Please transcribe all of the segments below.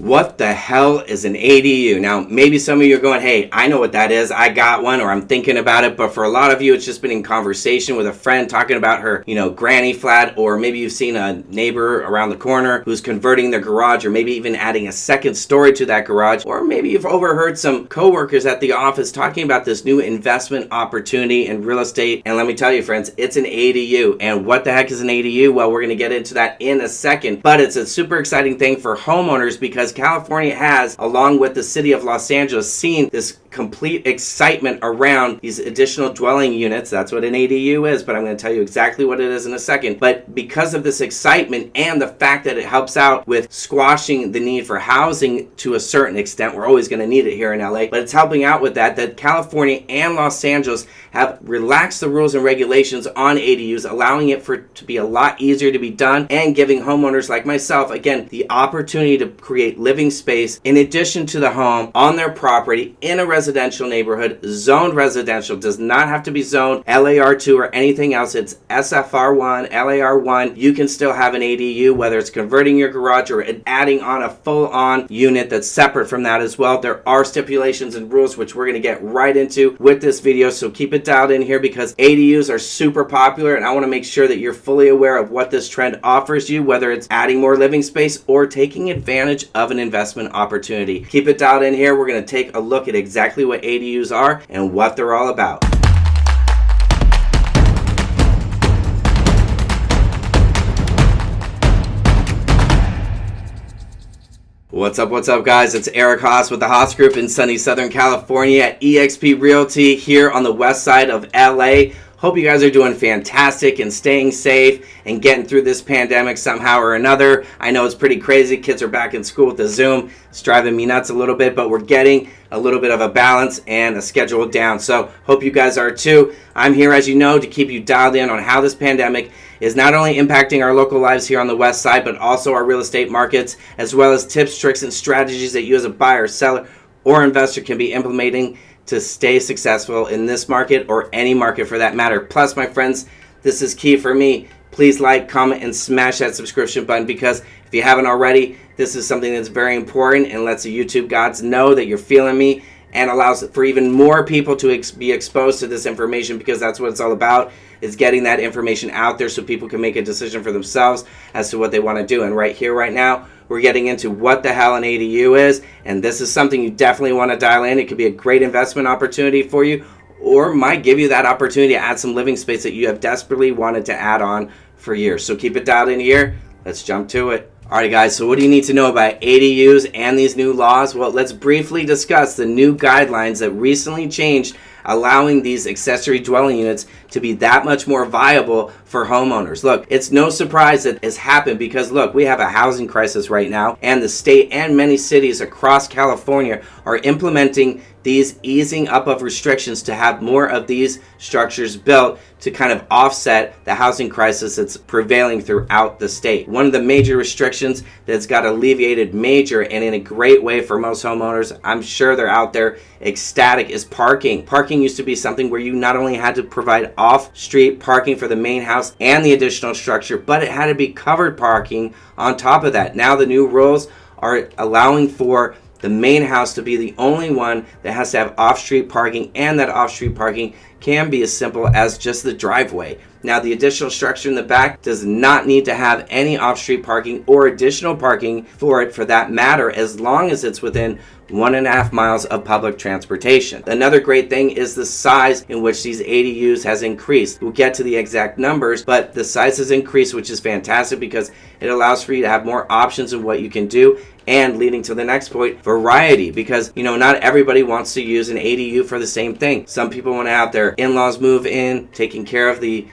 What the hell is an ADU? Now, maybe some of you are going, hey, I know what that is. I got one, or I'm thinking about it. But for a lot of you, it's just been in conversation with a friend talking about her, granny flat, or maybe you've seen a neighbor around the corner who's converting their garage, or maybe even adding a second story to that garage, or maybe you've overheard some coworkers at the office talking about this new investment opportunity in real estate. And let me tell you, friends, it's an ADU. And what the heck is an ADU? Well, we're going to get into that in a second. But it's a super exciting thing for homeowners because California has, along with the city of Los Angeles, seen this complete excitement around these additional dwelling units. That's what an ADU is, but I'm going to tell you exactly what it is in a second. But because of this excitement and the fact that it helps out with squashing the need for housing to a certain extent, we're always going to need it here in LA, but it's helping out with that California and Los Angeles have relaxed the rules and regulations on ADUs, allowing it to be a lot easier to be done and giving homeowners like myself, again, the opportunity to create living space in addition to the home on their property in a residential neighborhood. Zoned residential, does not have to be zoned LAR2 or anything else. It's SFR1, LAR1. You can still have an ADU, whether it's converting your garage or adding on a full-on unit that's separate from that as well. There are stipulations and rules which we're going to get right into with this video, so keep it dialed in here because ADUs are super popular and I want to make sure that you're fully aware of what this trend offers you, whether it's adding more living space or taking advantage of an investment opportunity. Keep it dialed in here. We're going to take a look at exactly what ADUs are and what they're all about. What's up guys? It's Eric Haas with the Haas Group in sunny Southern California at eXp Realty here on the west side of LA. Hope you guys are doing fantastic and staying safe and getting through this pandemic somehow or another. I know it's pretty crazy. Kids are back in school with the Zoom. It's driving me nuts a little bit, but we're getting a little bit of a balance and a schedule down. So hope you guys are too. I'm here, as you know, to keep you dialed in on how this pandemic is not only impacting our local lives here on the west side, but also our real estate markets, as well as tips, tricks, and strategies that you as a buyer, seller, or investor can be implementing to stay successful in this market or any market for that matter. Plus, my friends, this is key for me. Please like, comment, and smash that subscription button because if you haven't already, this is something that's very important and lets the YouTube gods know that you're feeling me and allows for even more people to be exposed to this information because that's what it's all about, is getting that information out there so people can make a decision for themselves as to what they want to do. And right here, right now, we're getting into what the hell an ADU is, and this is something you definitely want to dial in. It could be a great investment opportunity for you or might give you that opportunity to add some living space that you have desperately wanted to add on for years. So keep it dialed in here. Let's jump to it. Alright guys, so what do you need to know about ADUs and these new laws? Well, let's briefly discuss the new guidelines that recently changed, allowing these accessory dwelling units to be that much more viable for homeowners. Look, it's no surprise that it's happened because look, we have a housing crisis right now and the state and many cities across California are implementing these easing up of restrictions to have more of these structures built to kind of offset the housing crisis that's prevailing throughout the state. One of the major restrictions that's got alleviated major and in a great way for most homeowners, I'm sure they're out there ecstatic, is parking. Parking used to be something where you not only had to provide off-street parking for the main house and the additional structure, but it had to be covered parking on top of that. Now the new rules are allowing for the main house to be the only one that has to have off-street parking, and that off-street parking can be as simple as just the driveway. Now, the additional structure in the back does not need to have any off-street parking or additional parking for it for that matter, as long as it's within 1.5 miles of public transportation. Another great thing is the size in which these ADUs has increased. We'll get to the exact numbers, but the size has increased, which is fantastic because it allows for you to have more options of what you can do, and leading to the next point, variety, because not everybody wants to use an ADU for the same thing. Some people want to have their in-laws move in, taking care of the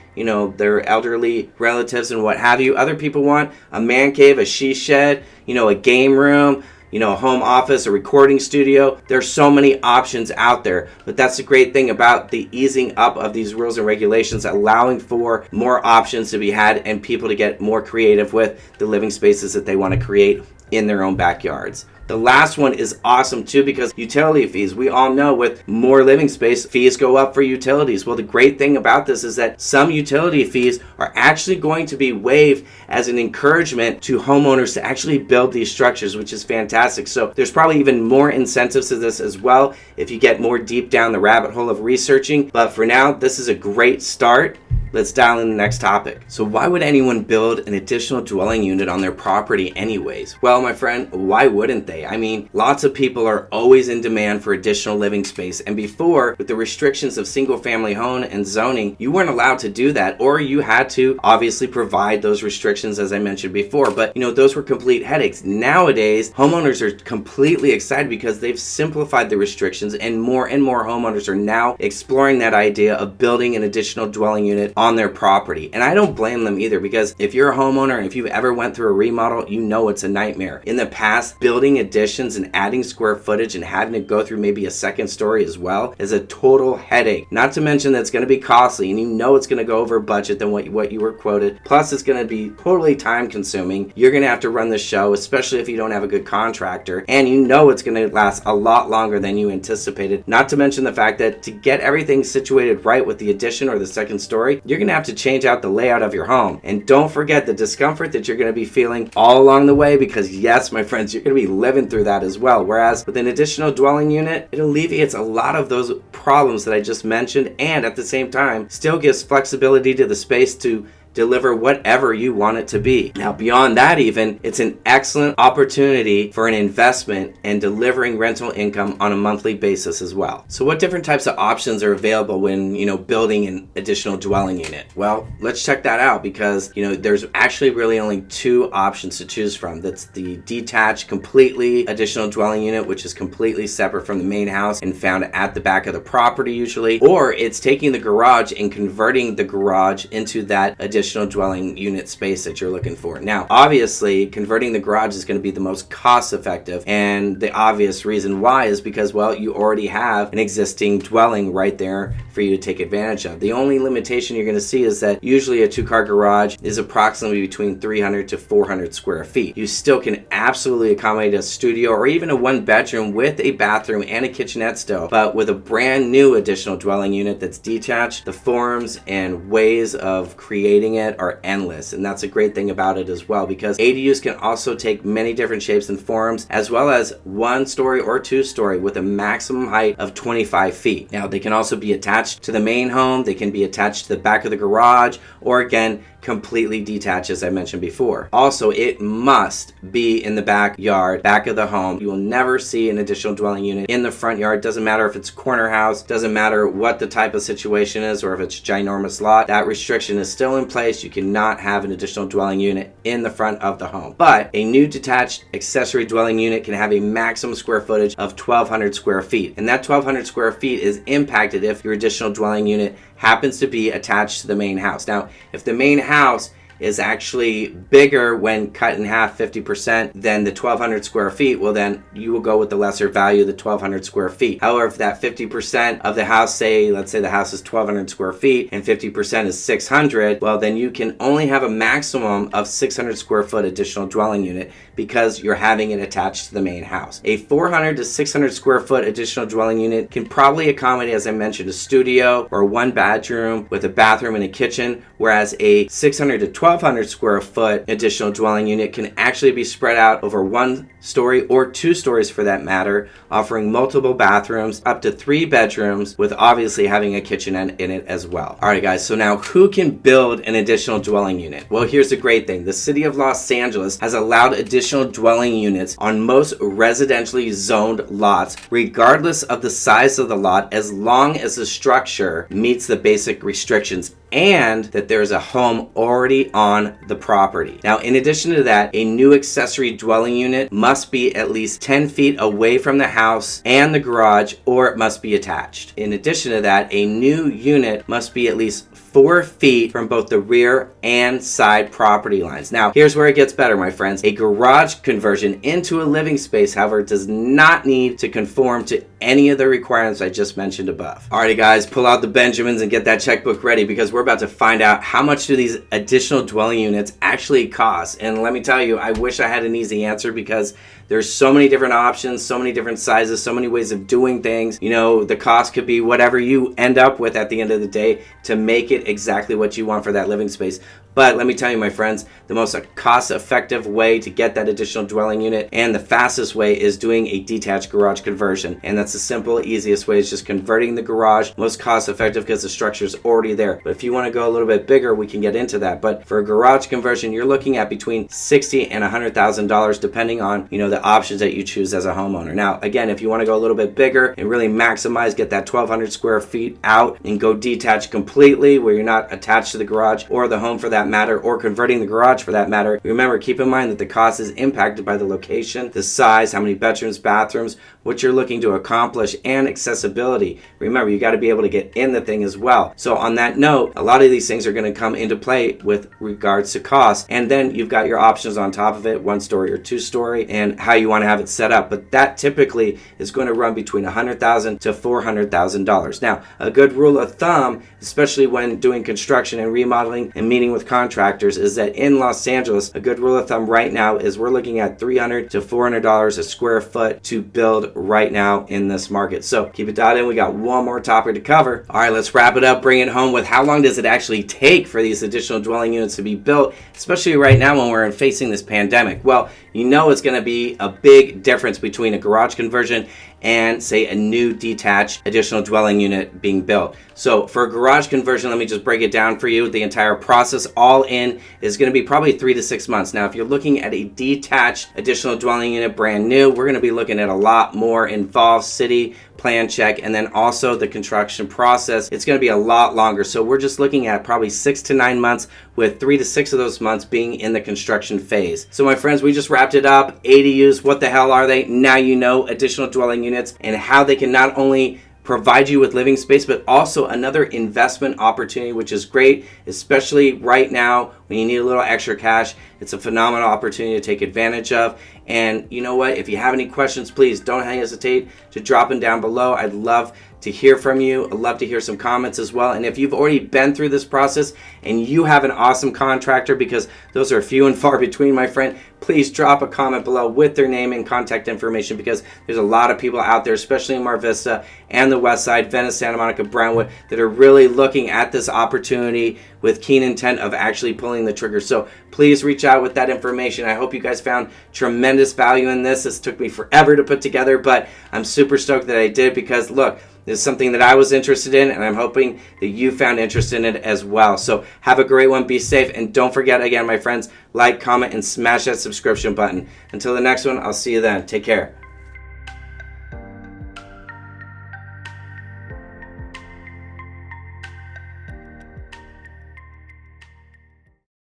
their elderly relatives and what have you. Other people want a man cave, a she shed, a game room, a home office, a recording studio. There's so many options out there, but that's the great thing about the easing up of these rules and regulations, allowing for more options to be had and people to get more creative with the living spaces that they want to create in their own backyards. The last one is awesome too because utility fees. We all know with more living space, fees go up for utilities. Well, the great thing about this is that some utility fees are actually going to be waived as an encouragement to homeowners to actually build these structures, which is fantastic. So there's probably even more incentives to this as well if you get more deep down the rabbit hole of researching. But for now, this is a great start. Let's dial in the next topic. So why would anyone build an additional dwelling unit on their property anyways? Well, my friend, why wouldn't they? I mean, lots of people are always in demand for additional living space. And before, with the restrictions of single family home and zoning, you weren't allowed to do that, or you had to obviously provide those restrictions as I mentioned before. But those were complete headaches. Nowadays, homeowners are completely excited because they've simplified the restrictions, and more homeowners are now exploring that idea of building an additional dwelling unit on their property. And I don't blame them either, because if you're a homeowner and if you've ever went through a remodel, you know it's a nightmare. In the past, building additions and adding square footage and having to go through maybe a second story as well is a total headache. Not to mention that it's going to be costly, and it's going to go over budget than what you were quoted. Plus, it's going to be totally time consuming. You're going to have to run the show, especially if you don't have a good contractor, and it's going to last a lot longer than you anticipated. Not to mention the fact that to get everything situated right with the addition or the second story, you're going to have to change out the layout of your home. And don't forget the discomfort that you're going to be feeling all along the way, because yes, my friends, you're going to be living through that as well. Whereas with an additional dwelling unit, it alleviates a lot of those problems that I just mentioned, and at the same time still gives flexibility to the space to deliver whatever you want it to be. Now, beyond that even, it's an excellent opportunity for an investment and delivering rental income on a monthly basis as well. So what different types of options are available when, building an additional dwelling unit? Well, let's check that out, because, there's actually really only two options to choose from. That's the detached, completely additional dwelling unit, which is completely separate from the main house and found at the back of the property usually, or it's taking the garage and converting the garage into that additional dwelling unit space that you're looking for. Now, obviously, converting the garage is going to be the most cost effective, and the obvious reason why is because, you already have an existing dwelling right there for you to take advantage of. The only limitation you're going to see is that usually a two-car garage is approximately between 300 to 400 square feet. You still can absolutely accommodate a studio or even a one-bedroom with a bathroom and a kitchenette still, but with a brand new additional dwelling unit that's detached, the forms and ways of creating it are endless. And that's a great thing about it as well, because ADUs can also take many different shapes and forms, as well as one story or two story with a maximum height of 25 feet. Now, they can also be attached to the main home, they can be attached to the back of the garage, or again, completely detached, as I mentioned before. Also, it must be in the backyard, back of the home. You will never see an additional dwelling unit in the front yard. Doesn't matter if it's corner house, doesn't matter what the type of situation is, or if it's a ginormous lot. That restriction is still in place. You cannot have an additional dwelling unit in the front of the home. But a new detached accessory dwelling unit can have a maximum square footage of 1,200 square feet. And that 1,200 square feet is impacted if your additional dwelling unit happens to be attached to the main house. Now, if the main house is actually bigger when cut in half 50% than the 1,200 square feet, well then you will go with the lesser value, the 1,200 square feet. However, if that 50% of the house, let's say the house is 1,200 square feet and 50% is 600, well then you can only have a maximum of 600 square foot additional dwelling unit because you're having it attached to the main house. A 400 to 600 square foot additional dwelling unit can probably accommodate, as I mentioned, a studio or one bedroom with a bathroom and a kitchen, whereas a 600 to 1,200 square foot additional dwelling unit can actually be spread out over one story or two stories for that matter, offering multiple bathrooms, up to 3 bedrooms, with obviously having a kitchen in it as well. Alright guys, so now who can build an additional dwelling unit? Well, here's the great thing. The city of Los Angeles has allowed additional dwelling units on most residentially zoned lots, regardless of the size of the lot, as long as the structure meets the basic restrictions and that there's a home already on the property. Now, in addition to that, a new accessory dwelling unit must be at least 10 feet away from the house and the garage, or it must be attached. In addition to that, a new unit must be at least 4 feet from both the rear and side property lines. Now, here's where it gets better, my friends. A garage conversion into a living space, however, does not need to conform to any of the requirements I just mentioned above. Alrighty guys, pull out the Benjamins and get that checkbook ready, because we're about to find out how much do these additional dwelling units actually cost. And let me tell you, I wish I had an easy answer, because there's so many different options, so many different sizes, so many ways of doing things. You know, the cost could be whatever you end up with at the end of the day to make it exactly what you want for that living space. But let me tell you, my friends, the most cost-effective way to get that additional dwelling unit and the fastest way is doing a detached garage conversion. And that's the simple, easiest way, is just converting the garage. Most cost-effective because the structure is already there. But if you want to go a little bit bigger, we can get into that. But for a garage conversion, you're looking at between $60,000 and $100,000, depending on, you know, the options that you choose as a homeowner. Now, again, if you want to go a little bit bigger and really maximize, get that 1,200 square feet out and go detached completely, where you're not attached to the garage or the home for that matter, or converting the garage for that matter, remember, keep in mind that the cost is impacted by the location, the size, how many bedrooms, bathrooms, what you're looking to accomplish, and accessibility. Remember, you got to be able to get in the thing as well. So on that note, a lot of these things are going to come into play with regards to cost. And then you've got your options on top of it, 1-story or 2-story, and how you want to have it set up. But that typically is going to run between $100,000 to $400,000. Now, a good rule of thumb, especially when doing construction and remodeling and meeting with contractors, is that in Los Angeles, a good rule of thumb right now is we're looking at $300 to $400 a square foot to build right now in this market. So keep it dialed in. We got one more topic to cover. All right, let's wrap it up, bring it home with how long does it actually take for these additional dwelling units to be built, especially right now when we're facing this pandemic. Well, you know it's going to be a big difference between a garage conversion and, say, a new detached additional dwelling unit being built. So for a garage conversion, let me just break it down for you. The entire process all in is going to be probably 3 to 6 months. Now, if you're looking at a detached additional dwelling unit brand new, we're going to be looking at a lot more involved: city plan check, and then also the construction process. It's going to be a lot longer. So we're just looking at probably 6 to 9 months, with 3 to 6 of those months being in the construction phase. So my friends, we just wrapped it up. ADUs, what the hell are they? Now you know additional dwelling units and how they can not only provide you with living space, but also another investment opportunity, which is great, especially right now when you need a little extra cash. It's a phenomenal opportunity to take advantage of. And you know what? If you have any questions, please don't hesitate to drop them down below. I'd love to hear from you. I'd love to hear some comments as well. And if you've already been through this process and you have an awesome contractor, because those are few and far between, my friend, please drop a comment below with their name and contact information, because there's a lot of people out there, especially in Mar Vista and the West Side, Venice, Santa Monica, Brownwood, that are really looking at this opportunity with keen intent of actually pulling the trigger. So please reach out with that information. I hope you guys found tremendous value in this. This took me forever to put together, but I'm super stoked that I did, because look, this is something that I was interested in, and I'm hoping that you found interest in it as well. So have a great one, be safe, and don't forget, again, my friends, like, comment, and smash that subscription button. Until the next one, I'll see you then. Take care.